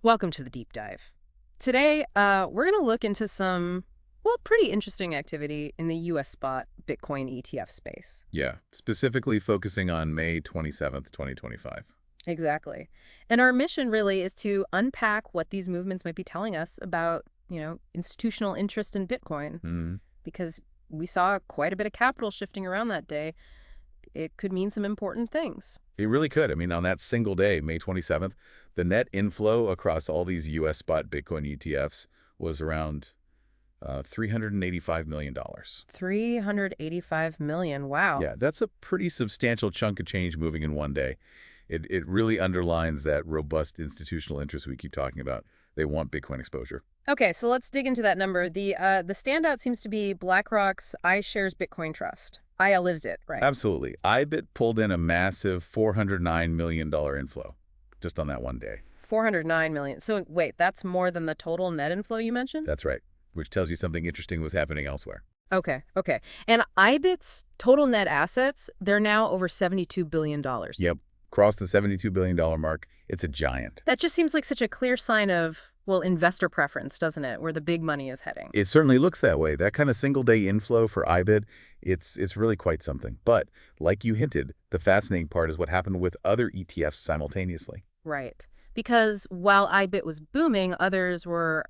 Welcome to the deep dive. Today, we're going to look into some, well, pretty interesting activity in the U.S. spot Bitcoin ETF space. Yeah, specifically focusing on May 27th, 2025. Exactly. And our mission really is to unpack what these movements might be telling us about, institutional interest in Bitcoin, Mhm. because we saw quite a bit of capital shifting around that day. It could mean some important things. It really could. I mean, on that single day, May 27th, the net inflow across all these U.S. spot Bitcoin ETFs was around $385 million. 385 million. Wow. Yeah, that's a pretty substantial chunk of change moving in one day. It really underlines that robust institutional interest we keep talking about. They want Bitcoin exposure. Okay, so let's dig into that number. The standout seems to be BlackRock's iShares Bitcoin Trust. ILIVs it, right? Absolutely. IBIT pulled in a massive $409 million inflow just on that one day. 409 million. So wait, that's more than the total net inflow you mentioned? That's right, which tells you something interesting was happening elsewhere. Okay. And IBIT's total net assets, they're now over $72 billion. Yep. Crossed the $72 billion mark. It's a giant. That just seems like such a clear sign of, well, investor preference, doesn't it? Where the big money is heading. It certainly looks that way. That kind of single-day inflow for IBIT, it's really quite something. But like you hinted, the fascinating part is what happened with other ETFs simultaneously. Right. Because while IBIT was booming, others were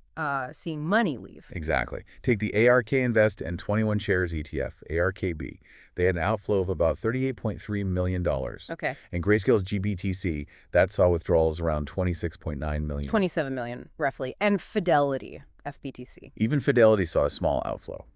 seeing money leave. Exactly. Take the ARK Invest and 21 shares ETF, ARKB. They had an outflow of about $38.3 million. Okay. And Grayscale's GBTC, that saw withdrawals around $26.9 million. 27 million, roughly. And Fidelity, FBTC. Even Fidelity saw a small outflow.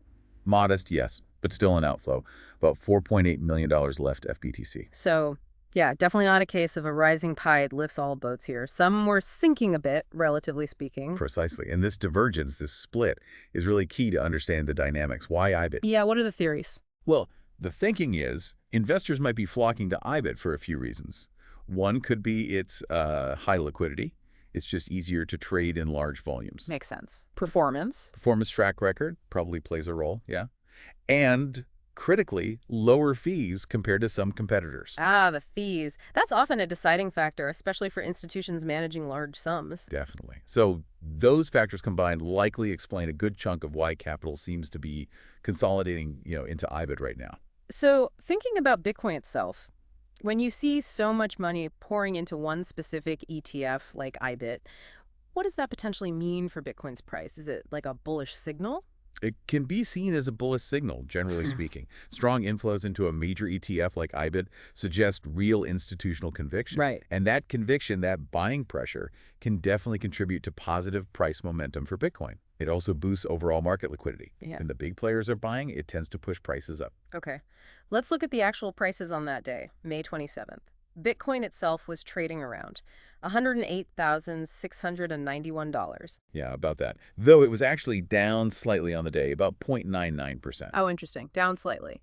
Modest, yes, but still an outflow. About $4.8 million left FBTC. So, yeah, definitely not a case of a rising tide lifts all boats here. Some were sinking a bit, relatively speaking. Precisely. And this divergence, this split, is really key to understanding the dynamics. Why IBIT? Yeah, what are the theories? Well, the thinking is investors might be flocking to IBIT for a few reasons. One could be its high liquidity. It's just easier to trade in large volumes. Makes sense. Performance. Performance track record probably plays a role, yeah. And critically, lower fees compared to some competitors. Ah, the fees. That's often a deciding factor, especially for institutions managing large sums. Definitely. So those factors combined likely explain a good chunk of why capital seems to be consolidating, into IBIT right now. So, thinking about Bitcoin itself, when you see so much money pouring into one specific ETF like IBIT, what does that potentially mean for Bitcoin's price? Is it like a bullish signal? It can be seen as a bullish signal, generally speaking. Strong inflows into a major ETF like IBIT suggest real institutional conviction. Right. And that conviction, that buying pressure, can definitely contribute to positive price momentum for Bitcoin. It also boosts overall market liquidity. Yeah. When the big players are buying, it tends to push prices up. Okay. Let's look at the actual prices on that day, May 27th. Bitcoin itself was trading around $108,691. Yeah, about that. Though it was actually down slightly on the day, about 0.99%. Oh, interesting. Down slightly.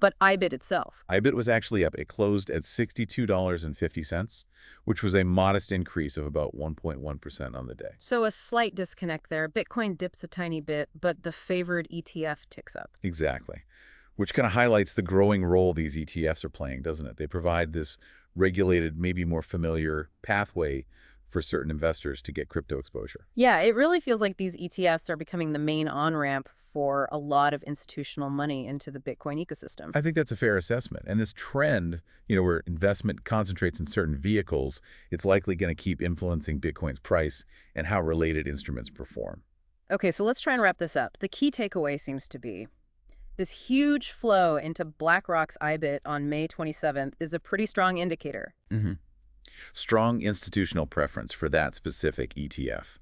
But IBIT itself. IBIT was actually up. It closed at $62.50, which was a modest increase of about 1.1% on the day. So a slight disconnect there. Bitcoin dips a tiny bit, but the favored ETF ticks up. Exactly. Which kind of highlights the growing role these ETFs are playing, doesn't it? They provide this regulated, maybe more familiar pathway for certain investors to get crypto exposure. Yeah, it really feels like these ETFs are becoming the main on-ramp for a lot of institutional money into the Bitcoin ecosystem. I think that's a fair assessment. And this trend, where investment concentrates in certain vehicles, it's likely going to keep influencing Bitcoin's price and how related instruments perform. Okay, so let's try and wrap this up. The key takeaway seems to be this huge flow into BlackRock's IBIT on May 27th is a pretty strong indicator. Strong institutional preference for that specific ETF.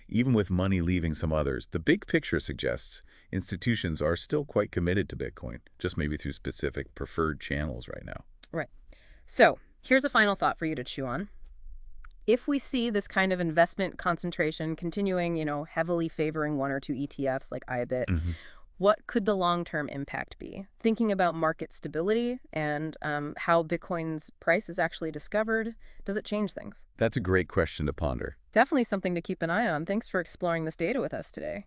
Even with money leaving some others, the big picture suggests institutions are still quite committed to Bitcoin, just maybe through specific preferred channels right now. Right. So here's a final thought for you to chew on. If we see this kind of investment concentration continuing, heavily favoring one or two ETFs like IBIT, what could the long-term impact be? Thinking about market stability and how Bitcoin's price is actually discovered, does it change things? That's a great question to ponder. Definitely something to keep an eye on. Thanks for exploring this data with us today.